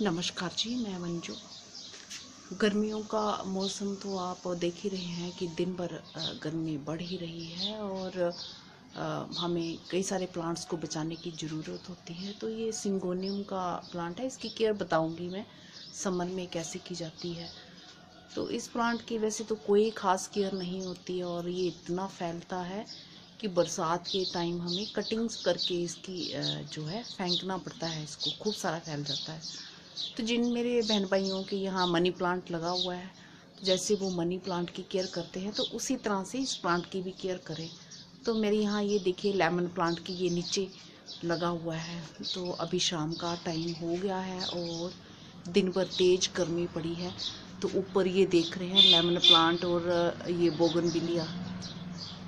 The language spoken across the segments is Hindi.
नमस्कार जी, मैं मंजू। गर्मियों का मौसम तो आप देख ही रहे हैं कि दिन भर गर्मी बढ़ ही रही है और हमें कई सारे प्लांट्स को बचाने की ज़रूरत होती है। तो ये सिंगोनियम का प्लांट है, इसकी केयर बताऊंगी मैं समर में कैसे की जाती है। तो इस प्लांट की वैसे तो कोई ख़ास केयर नहीं होती है और ये इतना फैलता है कि बरसात के टाइम हमें कटिंग्स करके इसकी जो है फेंकना पड़ता है। इसको खूब सारा फैल जाता है। तो जिन मेरे बहन भाइयों के यहाँ मनी प्लांट लगा हुआ है, तो जैसे वो मनी प्लांट की केयर करते हैं तो उसी तरह से इस प्लांट की भी केयर करें। तो मेरे यहाँ ये देखिए लेमन प्लांट की ये नीचे लगा हुआ है। तो अभी शाम का टाइम हो गया है और दिन भर तेज गर्मी पड़ी है। तो ऊपर ये देख रहे हैं लेमन प्लांट और ये बोगनविलिया,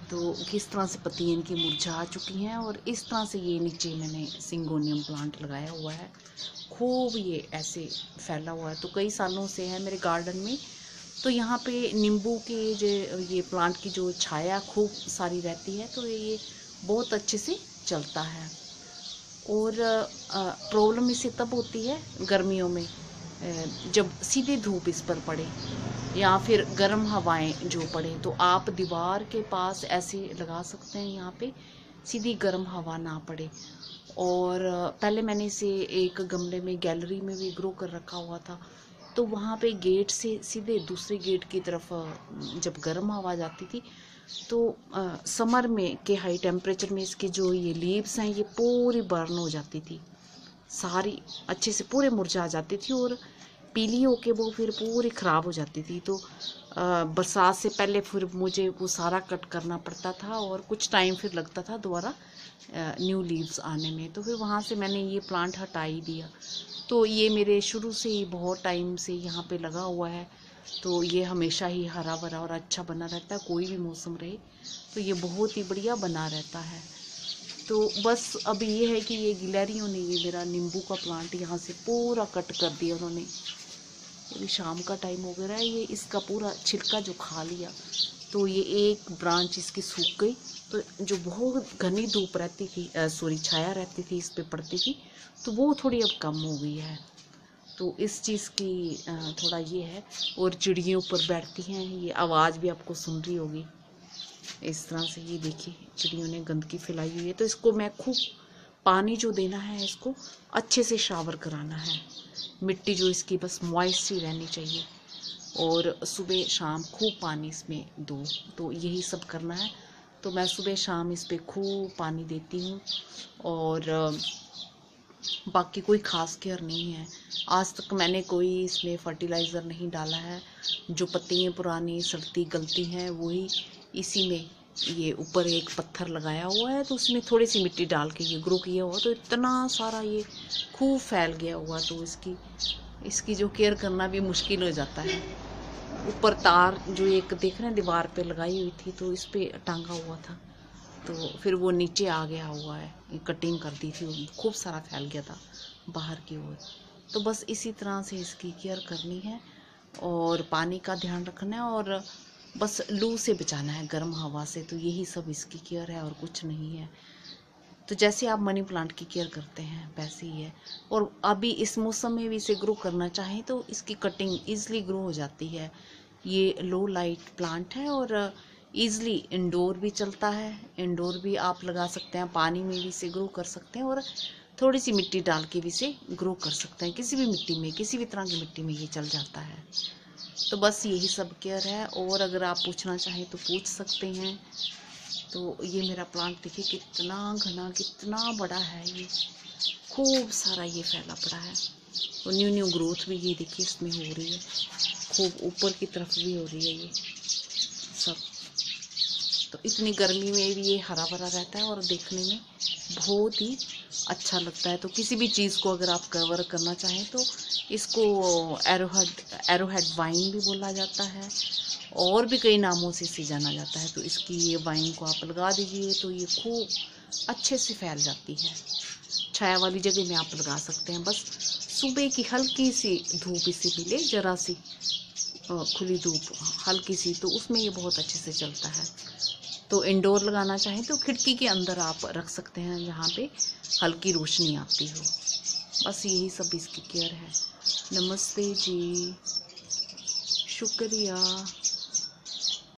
तो किस तरह से पत्तियाँ इनकी मुरझा चुकी हैं और इस तरह से ये नीचे मैंने सिंगोनियम प्लांट लगाया हुआ है। खूब ये ऐसे फैला हुआ है, तो कई सालों से है मेरे गार्डन में। तो यहाँ पे नींबू के जो ये प्लांट की जो छाया खूब सारी रहती है, तो ये बहुत अच्छे से चलता है। और प्रॉब्लम इसे तब होती है गर्मियों में जब सीधे धूप इस पर पड़े या फिर गर्म हवाएं जो पड़े। तो आप दीवार के पास ऐसे लगा सकते हैं, यहाँ पे सीधी गर्म हवा ना पड़े। और पहले मैंने इसे एक गमले में गैलरी में भी ग्रो कर रखा हुआ था। तो वहाँ पे गेट से सीधे दूसरे गेट की तरफ जब गर्म हवा जाती थी तो समर में के हाई टेम्परेचर में इसके जो ये लीव्स हैं ये पूरी बर्न हो जाती थी, सारी अच्छे से पूरे मुरझा जाती थी और पीली होके वो फिर पूरी ख़राब हो जाती थी। तो बरसात से पहले फिर मुझे वो सारा कट करना पड़ता था और कुछ टाइम फिर लगता था दोबारा न्यू लीव्स आने में। तो फिर वहाँ से मैंने ये प्लांट हटा ही दिया। तो ये मेरे शुरू से ही बहुत टाइम से यहाँ पे लगा हुआ है। तो ये हमेशा ही हरा भरा और अच्छा बना रहता है, कोई भी मौसम रहे तो ये बहुत ही बढ़िया बना रहता है। तो बस अब ये है कि ये गिलहरियों ने ये मेरा नींबू का प्लांट यहाँ से पूरा कट कर दिया उन्होंने। अभी शाम का टाइम हो गया है, ये इसका पूरा छिलका जो खा लिया। तो ये एक ब्रांच इसकी सूख गई। तो जो बहुत घनी धूप रहती थी छाया रहती थी इस पे पड़ती थी, तो वो थोड़ी अब कम हो गई है। तो इस चीज़ की थोड़ा ये है। और चिड़ियों ऊपर बैठती हैं, ये आवाज़ भी आपको सुन रही होगी। इस तरह से ये देखिए चिड़ियों ने गंदगी फैलाई हुई है। तो इसको मैं खूब पानी जो देना है, इसको अच्छे से शावर कराना है। मिट्टी जो इसकी बस मॉइस्ट ही रहनी चाहिए और सुबह शाम खूब पानी इसमें दो। तो यही सब करना है। तो मैं सुबह शाम इस पर खूब पानी देती हूँ और बाकी कोई ख़ास केयर नहीं है। आज तक मैंने कोई इसमें फर्टिलाइज़र नहीं डाला है। जो पत्तियाँ पुरानी सड़ती गलती हैं वही इसी में, ये ऊपर एक पत्थर लगाया हुआ है तो उसमें थोड़ी सी मिट्टी डाल के ये ग्रो किया हुआ। तो इतना सारा ये खूब फैल गया हुआ, तो इसकी जो केयर करना भी मुश्किल हो जाता है। ऊपर तार जो एक देख रहे हैं दीवार पे लगाई हुई थी, तो इस पे टांगा हुआ था, तो फिर वो नीचे आ गया हुआ है। कटिंग कर दी थी, खूब सारा फैल गया था बाहर की ओर। तो बस इसी तरह से इसकी केयर करनी है और पानी का ध्यान रखना है और बस लू से बचाना है, गर्म हवा से। तो यही सब इसकी केयर है और कुछ नहीं है। तो जैसे आप मनी प्लांट की केयर करते हैं वैसे ही है। और अभी इस मौसम में भी इसे ग्रो करना चाहें तो इसकी कटिंग ईज़िली ग्रो हो जाती है। ये लो लाइट प्लांट है और ईज़िली इंडोर भी चलता है। इंडोर भी आप लगा सकते हैं, पानी में भी इसे ग्रो कर सकते हैं और थोड़ी सी मिट्टी डाल के भी इसे ग्रो कर सकते हैं। किसी भी मिट्टी में, किसी भी तरह की मिट्टी में ये चल जाता है। तो बस यही सब केयर है। और अगर आप पूछना चाहें तो पूछ सकते हैं। तो ये मेरा प्लांट देखिए कितना घना, कितना बड़ा है, ये खूब सारा ये फैला पड़ा है और न्यू ग्रोथ भी ये देखिए इसमें हो रही है, खूब ऊपर की तरफ भी हो रही है ये सब। तो इतनी गर्मी में भी ये हरा भरा रहता है और देखने में बहुत ही अच्छा लगता है। तो किसी भी चीज़ को अगर आप कवर करना चाहें तो इसको एरोहेड वाइन भी बोला जाता है और भी कई नामों से इसे जाना जाता है। तो इसकी ये वाइन को आप लगा दीजिए तो ये खूब अच्छे से फैल जाती है। छाया वाली जगह में आप लगा सकते हैं, बस सुबह की हल्की सी धूप इसे मिले, जरा सी खुली धूप हल्की सी, तो उसमें ये बहुत अच्छे से चलता है। तो इंडोर लगाना चाहें तो खिड़की के अंदर आप रख सकते हैं जहाँ पे हल्की रोशनी आती हो। बस यही सब इसकी केयर है। नमस्ते जी, शुक्रिया।